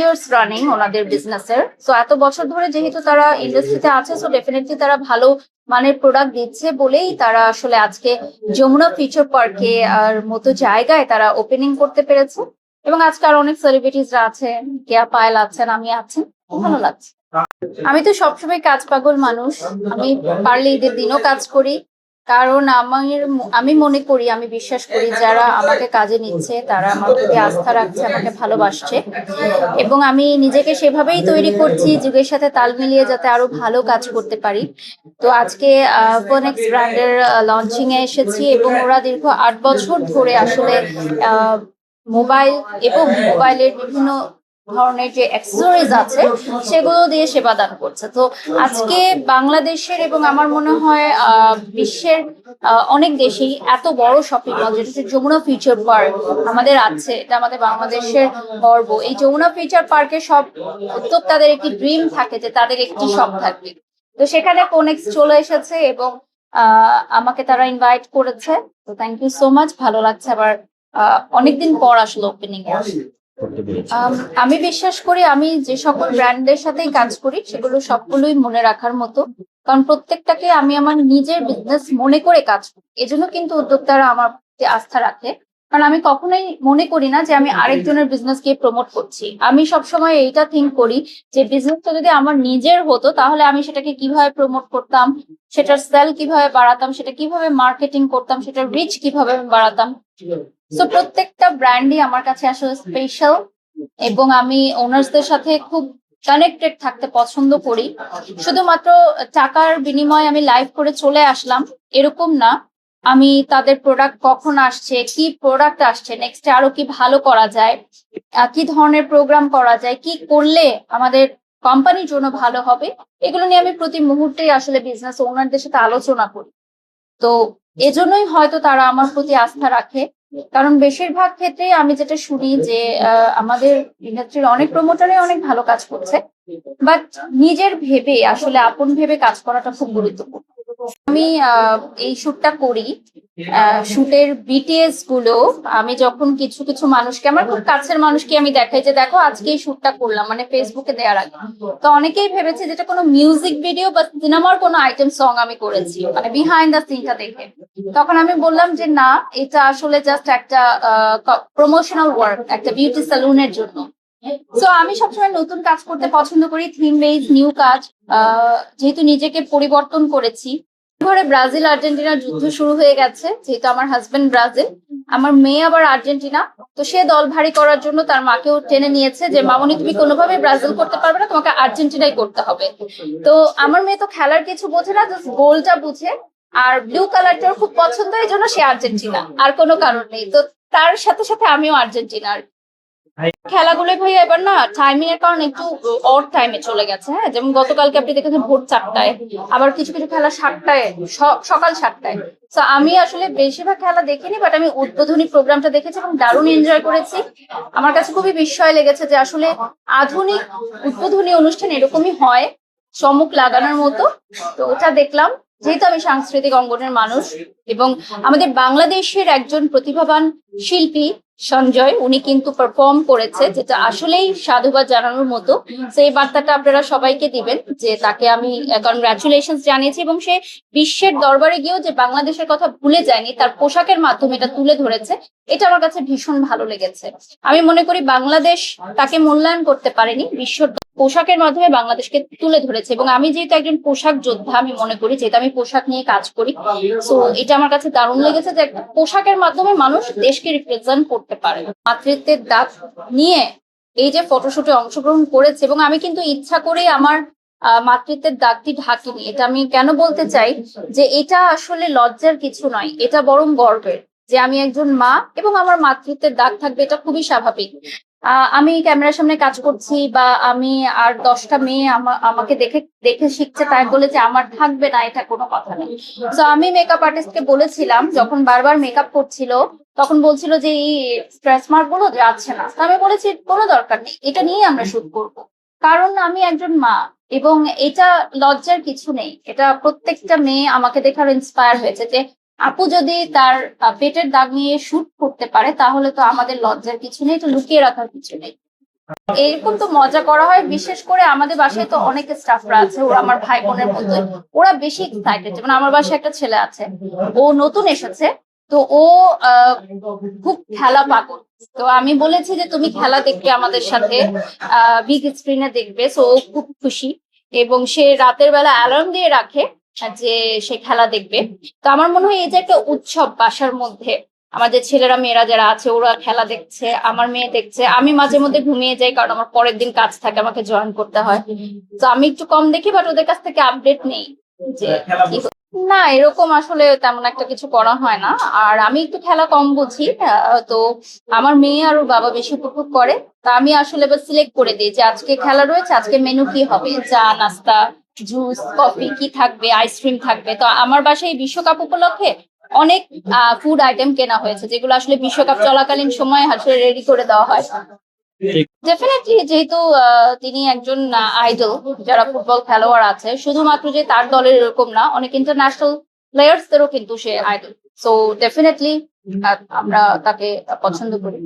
Years running ওনাদের বিজনেসের। So এত বছর ধরে যেহেতু তারা ইন্ডাস্ট্রিতে আছে, সো ডেফিনেটলি তারা ভালো মানের প্রোডাক্ট দিচ্ছে বলেই তারা আসলে আজকে যমুনা ফিউচার পার্কে আর মতো জায়গায় তারা ওপেনিং করতে পেরেছে। এবং আজকে আর অনেক সেলিব্রিটিসরা আছে, কেয়া পায়েল আছেন, আমি আছেন, ভালো লাগছে। আমি তো সবসময় কাজ পাগল মানুষ। আমি পারলে ঈদের দিনও কাজ করি, কারণ আমি মনে করি, আমি বিশ্বাস করি যারা আমাকে কাজে নিচ্ছে তারা আমার প্রতি আস্থা রাখছে, আমাকে ভালোবাসছে, এবং আমি নিজেকে সেভাবেই তৈরি করছি যুগের সাথে তাল মিলিয়ে যাতে আরো ভালো কাজ করতে পারি। তো আজকে ফোনেক্স ব্র্যান্ডের লঞ্চিং এ এসেছি, এবং ওরা দীর্ঘ 8 বছর ধরে আসলে মোবাইল এবং মোবাইলের বিভিন্ন ধরনের যে অ্যাক্সেসরিজ আছে সেগুলো দিয়ে সেবা দান করছে। তো আজকে বাংলাদেশের এবং আমার মনে হয় বিশ্বের অনেক দেশেই এত বড় শপিং মল যেটা হচ্ছে যমুনা ফিউচার পার্ক আমাদের আছে, এটা আমাদের বাংলাদেশের গর্ব। এই যমুনা ফিউচার পার্কে সব উদ্যোক্তাদের একটি ড্রিম থাকে যে তাদের একটি শপ থাকবে। তো সেখানে ফোনেক্স চলে এসেছে এবং আমাকে তারা ইনভাইট করেছে। তো থ্যাংক ইউ সো মাচ, ভালো লাগছে আবার অনেকদিন পর আসলে ওপেনিং এ আসলে। আমি বিশ্বাস করি আমি যে সকল ব্র্যান্ডের সাথেই কাজ করি সেগুলো সবগুলোই মনে রাখার মতো, কারণ প্রত্যেকটাকে আমি আমার নিজের বিজনেস মনে করে কাজ করি। এজন্য কিন্তু উদ্যোক্তারা আমার প্রতি আস্থা রাখে, কারণ আমি কখনোই মনে করি না যে আমি আরেকজনের বিজনেসকে প্রমোট করছি। আমি সবসময় এইটা থিঙ্ক করি যে বিজনেসটা যদি আমার নিজের হতো তাহলে আমি সেটাকে কিভাবে প্রমোট করতাম, সেটার সেল কিভাবে বাড়াতাম, সেটা কিভাবে মার্কেটিং করতাম, সেটার রিচ কিভাবে বাড়াতাম। সো প্রত্যেকটা ব্র্যান্ডই আমার কাছে আসলে স্পেশাল, এবং আমি ওনার্সদের সাথে খুব কানেক্টেড থাকতে পছন্দ করি। শুধুমাত্র টাকার বিনিময়ে আমি লাইভ করে চলে আসলাম এরকম না, আমি তাদের প্রোডাক্ট কখন আসছে, কি প্রোডাক্ট আসছে, নেক্সটে আরো কি ভালো করা যায়, কি ধরনের প্রোগ্রাম করা যায়, কি করলে আমাদের কোম্পানির জন্য ভালো হবে, এগুলো নিয়ে আমি প্রতি মুহূর্তেই আসলে বিজনেস ওনারদের সাথে আলোচনা করি। তো এজন্যই হয়তো তারা আমার প্রতি আস্থা রাখে, কারণ বেশিরভাগ ক্ষেত্রে আমি যেটা শুনি যে আমাদের ইন্ডাস্ট্রির অনেক প্রমোটারে অনেক ভালো কাজ করছে, বাট নিজের ভেবে আসলে আপন ভেবে কাজ করাটা খুব গুরুত্বপূর্ণ। আমি এই শুটটা করি, শুটের বিটিএস গুলো আমি যখন কিছু কিছু মানুষকে, আমার খুব কাছের মানুষকে আমি দেখাই যে দেখো আজকে এই শুটটা করলাম, মানে ফেসবুকে দেওয়ার আগে। তো অনেকেই ভেবেছে যেটা কোনো মিউজিক ভিডিও বা সিনেমার কোনো আইটেম সং আমি করেছি, মানে বিহাইন্ড দ্য সিনটা দেখে। তখন আমি বললাম যে না, এটা আসলে জাস্ট একটা প্রমোশনাল ওয়ার্ক, একটা বিউটি স্যালুনের জন্য। তো আমি সবসময় নতুন কাজ করতে পছন্দ করি, থিম বেজ নিউ কাজ। যেহেতু নিজেকে পরিবর্তন করেছি, ঘরে ব্রাজিল আর্জেন্টিনার যুদ্ধ শুরু হয়ে গেছে, যেহেতু আমার হাজবেন্ড ব্রাজিল, আমার মেয়ে আবার আর্জেন্টিনা। তো সে দল ভারী করার জন্য তার মাকেও টেনে নিয়েছে যে মামনি তুমি কোনোভাবে ব্রাজিল করতে পারবে না, তোমাকে আর্জেন্টিনাই করতে হবে। তো আমার মেয়ে তো খেলার কিছু বোঝে না, জাস্ট গোলটা বুঝে, আর ব্লু কালারটাও খুব পছন্দ, এই জন্য সে আর্জেন্টিনা, আর কোনো কারণ নেই। তো তার সাথে সাথে আমিও আর্জেন্টিনার। খেলাগুলো ভাইয়া এবার না টাইমিং এর কারণে একটু অড টাইমে চলে গেছে। হ্যাঁ, যেমন গতকালকে আপনি দেখেছেন ভোর 4টায়, আবার কিছু কিছু খেলা 7টায়, সকাল 7টায়। তো আমি আসলে বেশিরভাগ খেলা দেখিনি, বাট আমি উদ্বোধনী প্রোগ্রামটা দেখেছি এবং দারুণ এনজয় করেছি। আমার কাছে খুবই বিস্ময় লেগেছে যে আসলে আধুনিক উদ্বোধনী অনুষ্ঠান এরকমই হয়, চমক লাগানোর মতো। তো ওটা দেখলাম, যেহেতু আমি সাংস্কৃতিক অঙ্গনের মানুষ, এবং আমাদের বাংলাদেশের একজন প্রতিভাবান শিল্পী সঞ্জয়, উনি কিন্তু পারফর্ম করেছে, যেটা আসলেই সাধুবাদ জানানোর মতো। সেই বার্তাটা আপনারা সবাইকে দিবেন যে তাকে আমি কনগ্রাচুলেশন জানিয়েছি, এবং সে বিশ্বের দরবারে গিয়েও যে বাংলাদেশের কথা ভুলে যায়নি, তার পোশাকের মাধ্যমে এটা তুলে ধরেছে। এটা আমার কাছে ভীষণ ভালো লেগেছে। আমি মনে করি বাংলাদেশ তাকে মূল্যায়ন করতে পারেনি, বিশ্ব পোশাকের মাধ্যমে বাংলাদেশকে তুলে ধরেছে। এবং আমি যেহেতু একজন পোশাক যোদ্ধা, আমি মনে করি, যেহেতু আমি পোশাক নিয়ে কাজ করি, তো এটা আমার কাছে দারুণ লেগেছে যে একটা পোশাকের মাধ্যমে মানুষ দেশকে রিপ্রেজেন্ট করতে পারে। মাতৃত্বের দাগ নিয়ে এই যে ফটোশুটে অংশগ্রহণ করেছে, এবং আমি কিন্তু ইচ্ছা করে আমার মাতৃত্বের দাগটি ঢাকিনি। এটা আমি কেন বলতে চাই যে এটা আসলে লজ্জার কিছু নয়, এটা বরং গর্বের যে আমি একজন মা এবং আমার মাতৃত্বের দাগ থাকবে, এটা খুবই স্বাভাবিক। আমি ক্যামেরার সামনে কাজ করছি, বা আমি আর 10টা মেয়ে আমাকে দেখে দেখে শিখছে, তাই বলে যে আমার থাকবে না, এটা কোনো কথা নেই। তো আমি মেকআপ আর্টিস্টকে বলেছিলাম, যখন বারবার মেকআপ করছিল তখন বলছিল যে এই স্ট্রেস মার্ক গুলো যাচ্ছে না, তো আমি বলেছি কোনো দরকার নেই, এটা নিয়ে আমরা শুট করব, কারণ আমি একজন মা। এবং এটা লজ্জার কিছু নেই, এটা প্রত্যেকটা মেয়ে আমাকে দেখে আরো ইন্সপায়ার হয়েছে যে আপু যদি তার পেটের দাগ নিয়ে শুট করতে পারে তাহলে তো আমাদের লজ্জার কিছু নেই, তো লুকিয়ে রাখার কিছু নেই। এরকম তো মজা করা হয়, বিশেষ করে আমাদের বাসায় তো অনেক স্টাফরা আছে, ওরা আমার ভাই বোনের মতোই, ওরা বেশি এক্সাইটেড। যেমন আমার বাসায় একটা ছেলে আছে, ও নতুন এসেছে, তো ও আহ, খুব খেলা পাগল। তো আমি বলেছি যে তুমি খেলা দেখবে আমাদের সাথে, বিগ স্ক্রিনে দেখবে, সো ও খুব খুশি। এবং সে রাতের বেলা অ্যালার্ম দিয়ে রাখে যে সে খেলা দেখবে। তো আমার মনে হয় এই যে একটা উৎসব বাসার মধ্যে, আমাদের ছেলেরা মেয়েরা যারা আছে ওরা খেলা দেখছে, আমার মেয়ে দেখছে, আমি মাঝে মধ্যে ঘুমিয়ে যাই কারণ আমার পরের দিন কাজ থাকে, আমাকে জয়েন করতে হয়। তো আমি একটু কম দেখি, বাট ওদের কাছ থেকে আপডেট নেই যে কি না, এরকম আসলে তেমন একটা কিছু করা হয় না। আর আমি একটু খেলা কম বুঝি, তো আমার মেয়ে আর ওর বাবা বেশি উপভোগ করে। তা আমি আসলে এবার সিলেক্ট করে দিই যে আজকে খেলা রয়েছে, আজকে মেনু কি হবে, চা নাস্তা, জুস, কফি কি থাকবে, আইসক্রিম থাকবে। তো আমার বাসায় এই বিশ্বকাপ উপলক্ষে অনেক ফুড আইটেম কেনা হয়েছে, যেগুলো আসলে বিশ্বকাপ চলাকালীন সময় আসলে রেডি করে দেওয়া হয়। ডেফিনেটলি, যেহেতু তিনি একজন আইডল, যারা ফুটবল খেলোয়াড় আছে, শুধুমাত্র যে তার দলের এরকম না, অনেক ইন্টারন্যাশনাল প্লেয়ার্সদেরও কিন্তু সে আইডল। সো ডেফিনেটলি আমরা তাকে পছন্দ করি।